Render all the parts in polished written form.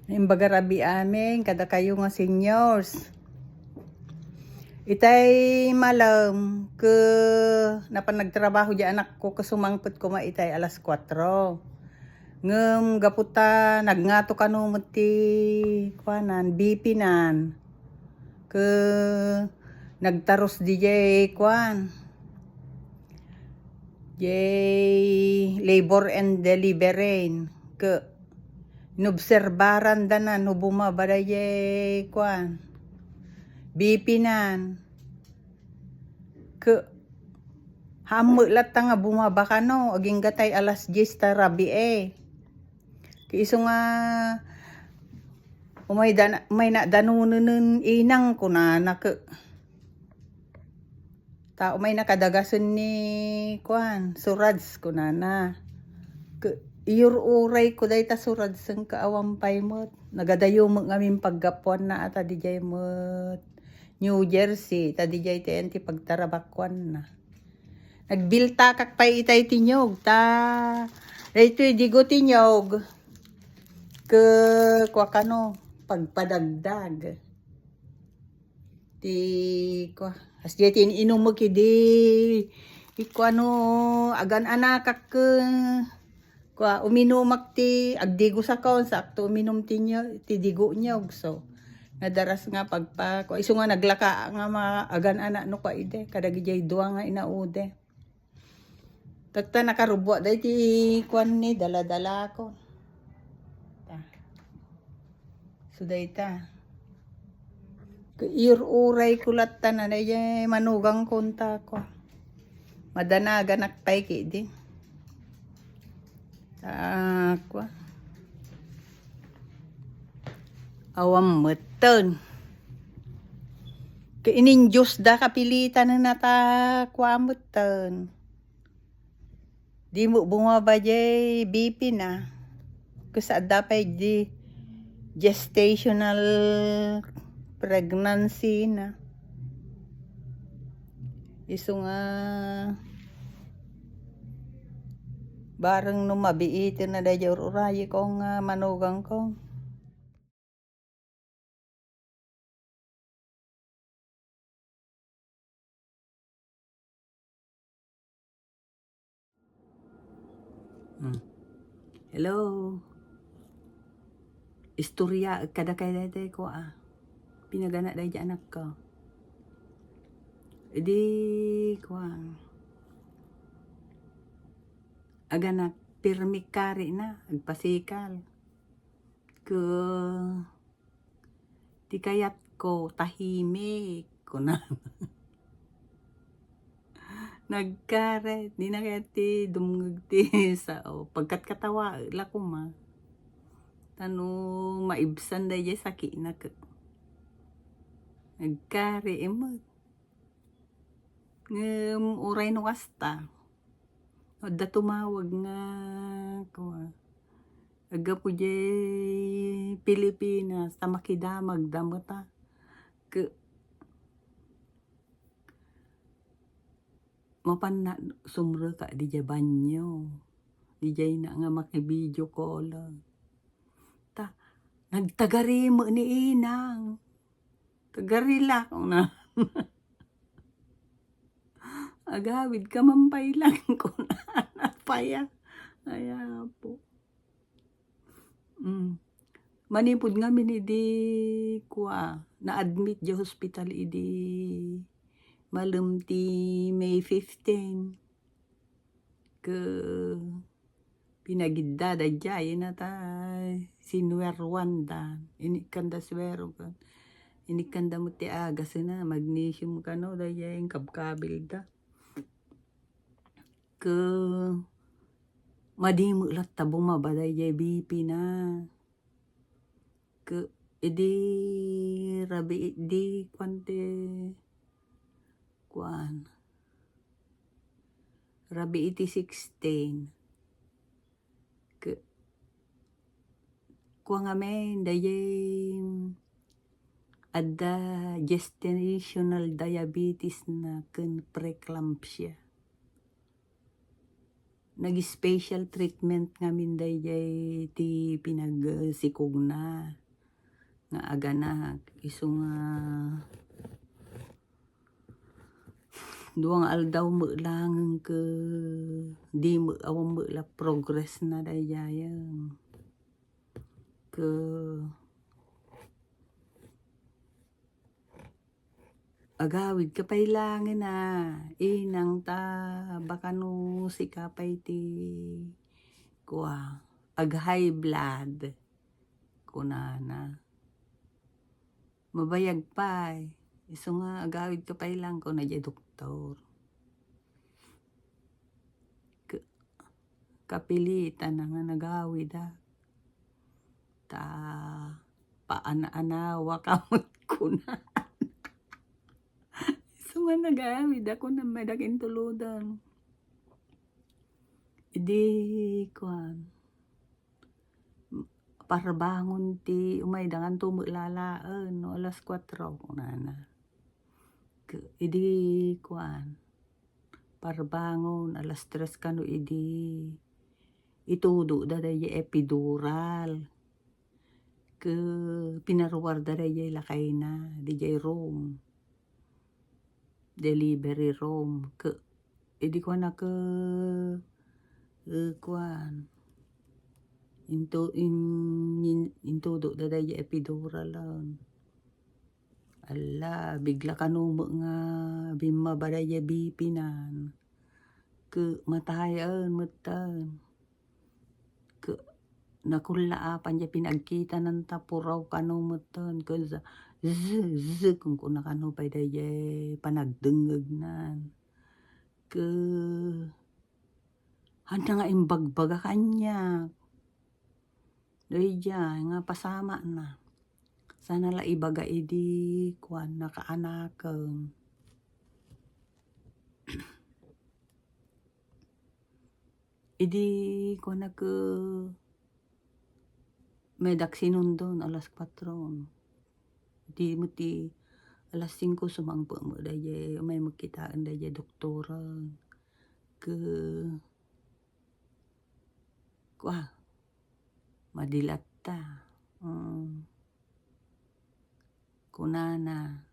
Imbaga rabi amin, kada kayo nga seniors. Itay malam ke napan nagtrabaho di anak ko kasumangput ko itay alas 4. Ngem gaputa nagngato kanu ti kuanan bipinan. Ke nagtaros di jay kuan. Jay labor and delivery ke nobserbaran danan no bumabada jay kuan. Bipinan ke hammelat nga bumaba ka no aging gatay alas 10 ta rabi iso nga umay na danunen inang ko na ke ta umay nakadagason ni kuan surads ko na ke iyur uray ko day ta surads ang kaawampay mo nagadayo mo ngamin paggapuan na ata di jay mo New Jersey, tadi jay ti pagtarabakwan na. Nagbilta kak pa itay tinyog, ta. Dito digo tinyog. Ke kwa kano, pagpadagdag. Ti kwa, asya tin inumog di. Iko ano, agan anakak ke. Kwa uminumak ti, agdigo sa kaon, sakto uminom ti digo nyog, so. Nadaras nga pagpa ko iso nga naglaka nga maagan anak no ka ide kadagi jay duwa nga inaude tagta nakarubo day ti kwan ni dala-dala ko ta so day ta uray kulat ta na day manugang konta ko madanagan akpay ki di ta ko awam meton. Kainin Diyos da kapilitan na natakwamuten. Di mo bumaba jay BP na. Kasi adapay di gestational pregnancy na. Iso nga bareng no mabiitin na dahi urayi kong manugang ko. Hello. Istorya kada kay dayday ko pinagana day anak ko. Edi ko aganak pirmik kari na agpasikal. Ke ti kayat ko tahimik ko na. Nagkare, di na kaya ti dumungag ti sa pagkat katawa la ko ma. Tano maibsan day jay saki na ke. Nagkare mo. Ngem uray no kasta. Da tumawag nga ko. Aga po jay Pilipinas ta makidamag damata. Ke mapan na sumra ka di jay banyo. Di jay na nga makibidyo call. Ta nagtagari mo ni inang. Tagarila ko na. Agawid ka mampay lang ko na. Napaya. Kaya po. Manipod nga minidi kuha. Na-admit di hospital idi malum ti May 15. Ke pinagidda da jay na ta sinwerwan da. Inikanda swero ka. Inikanda mo ti agas na magnesium ka no. Da jay kabkabil da. Ke madimo lat ta bumaba da jay BP na. Ke edi rabi di kwante kuan rabi iti 16 ke kuang amen dayay adda gestational diabetes na ken preeclampsia nag-special treatment ngamin dayjay ti pinagsikog na nga aganak iso nga duang aldaw mo lang ke di mo awang mo la progress na dayjayang ke agawid kapailangan na inang ta baka no sikapay ti kuha ag high blood kunana mabayag pa iso nga agawid kapailang ko na jay doktor kapilitan na nga nagawid ta paana-anawa kamot ko na so nga nagawid ako na may daking tuludan di kuan parbangon ti umay dangan tumulalaan no alas 4 kunana idi kuan parbangon alas 3 kano idi itudo da day epidural ke pinaruwar da day lakay na DJ room delivery room ke idi ko na ke kuan intudo da day epidural ala bigla kanumo nga bimma badaya bipinan ke matayan metan ke nakulaapan niya pinagkita ng tapuraw kanumotan ke z kung kuna kanu pa daya panagdengeg nan ke handa nga imbagbaga kanya daya nga pasama na sana la ibaga idi kuan nakaanaken idi kuan na ke medak sinundon alas 4 di mo ti alas 5 sumangpo mo daya may magkitaan daya doktora ke kuan madilat ta kunana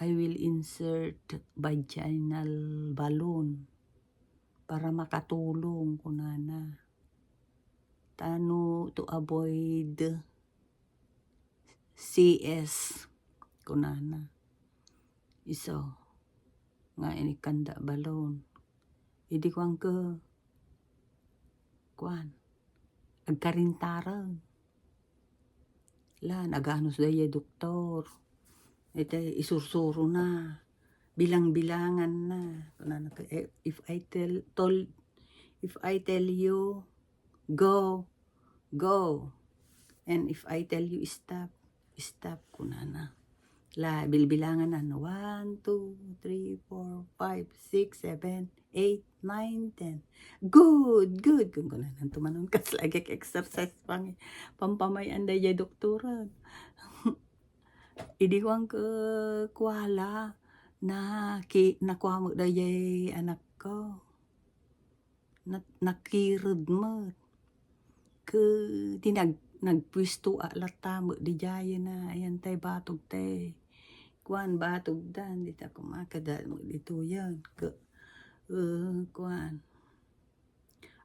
I will insert vaginal balloon para makatulong kunana tano to avoid CS kunana iso nga inikanda balon idi kuan ke kuan agkarintaran la naganos daya doktor ite isursuro na bilang-bilangan na kunana if I tell you go and if I tell you stop kunana la bilbilangan na 1 2 3 4 5 6 7 8 9 10 good kung kunana tumanon kas lagi exercise pang pampamayan daya doktoran idi ko ang kuala na nakuha mo daya anak ko nakirod mo ke nagpwisto alata mo di jaya na ayan tay batog tay kuan batog dan di ta kumakada mo dito yan ke kuan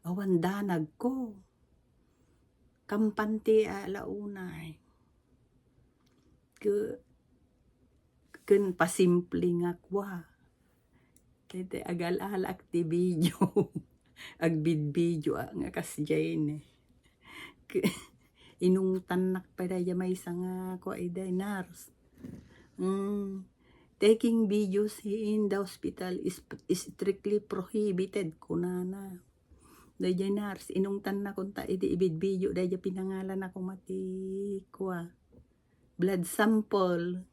awan danag ko kampante alaunay ke ken pasimple nga kwa kete agal-alak ti video agbid-video nga kasjay ne inungtan nak pa daya may nga ko ay day nurse taking videos in the hospital is strictly prohibited kunana daya nurse inungtan na kunta idi ibid video daya pinangalan ako mati kwa blood sample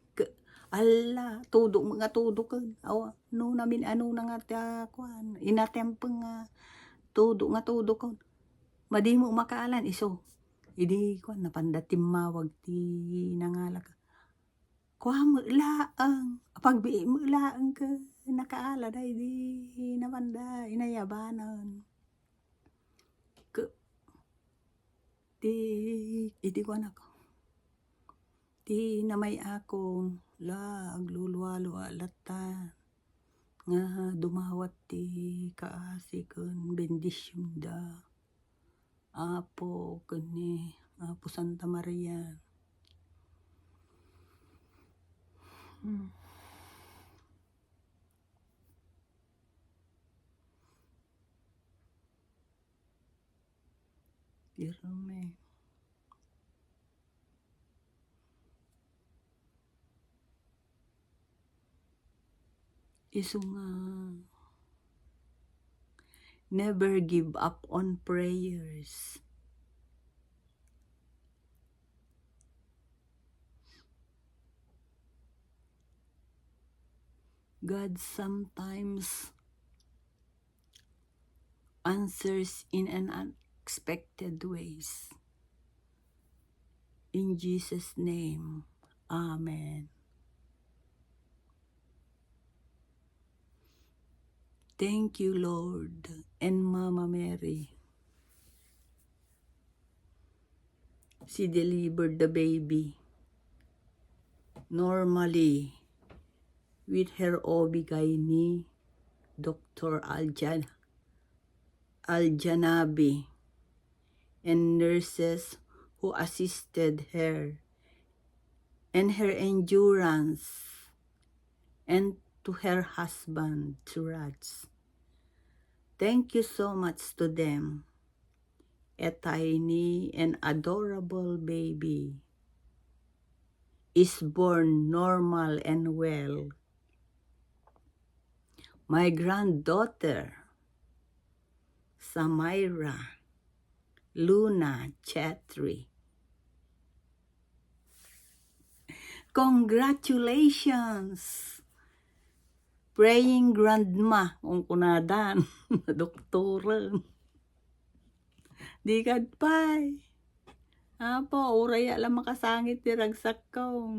ala tudok mga tudok awa no namin ano na nga ta kuan inatempeng nga tudok kon madi mo makaalan iso idi kuan napandatim mawag ti nangalak kuha mo laang pagbi mo laang ka nakaala day di naman da inayabanan. Di ko anak. Di namay akong la agluluwalo alata nga dumawat ti kaasi kun bendisyon da Apo kani Apo Santa Maria. Pirme. Isu nga never give up on prayers. God sometimes answers in an unexpected ways. In Jesus' name, Amen. Thank you, Lord and Mama Mary. She delivered the baby normally with her OB-GYN, Dr. Aljanabi, and nurses who assisted her, and her endurance, and to her husband, Suraj. Thank you so much to them. A tiny and adorable baby is born normal and well. My granddaughter, Samira Luna Chetri. Congratulations! Praying grandma kung kunadan doktoran. Di kadpay. Apo, uraya lang makasangit di ragsak ko.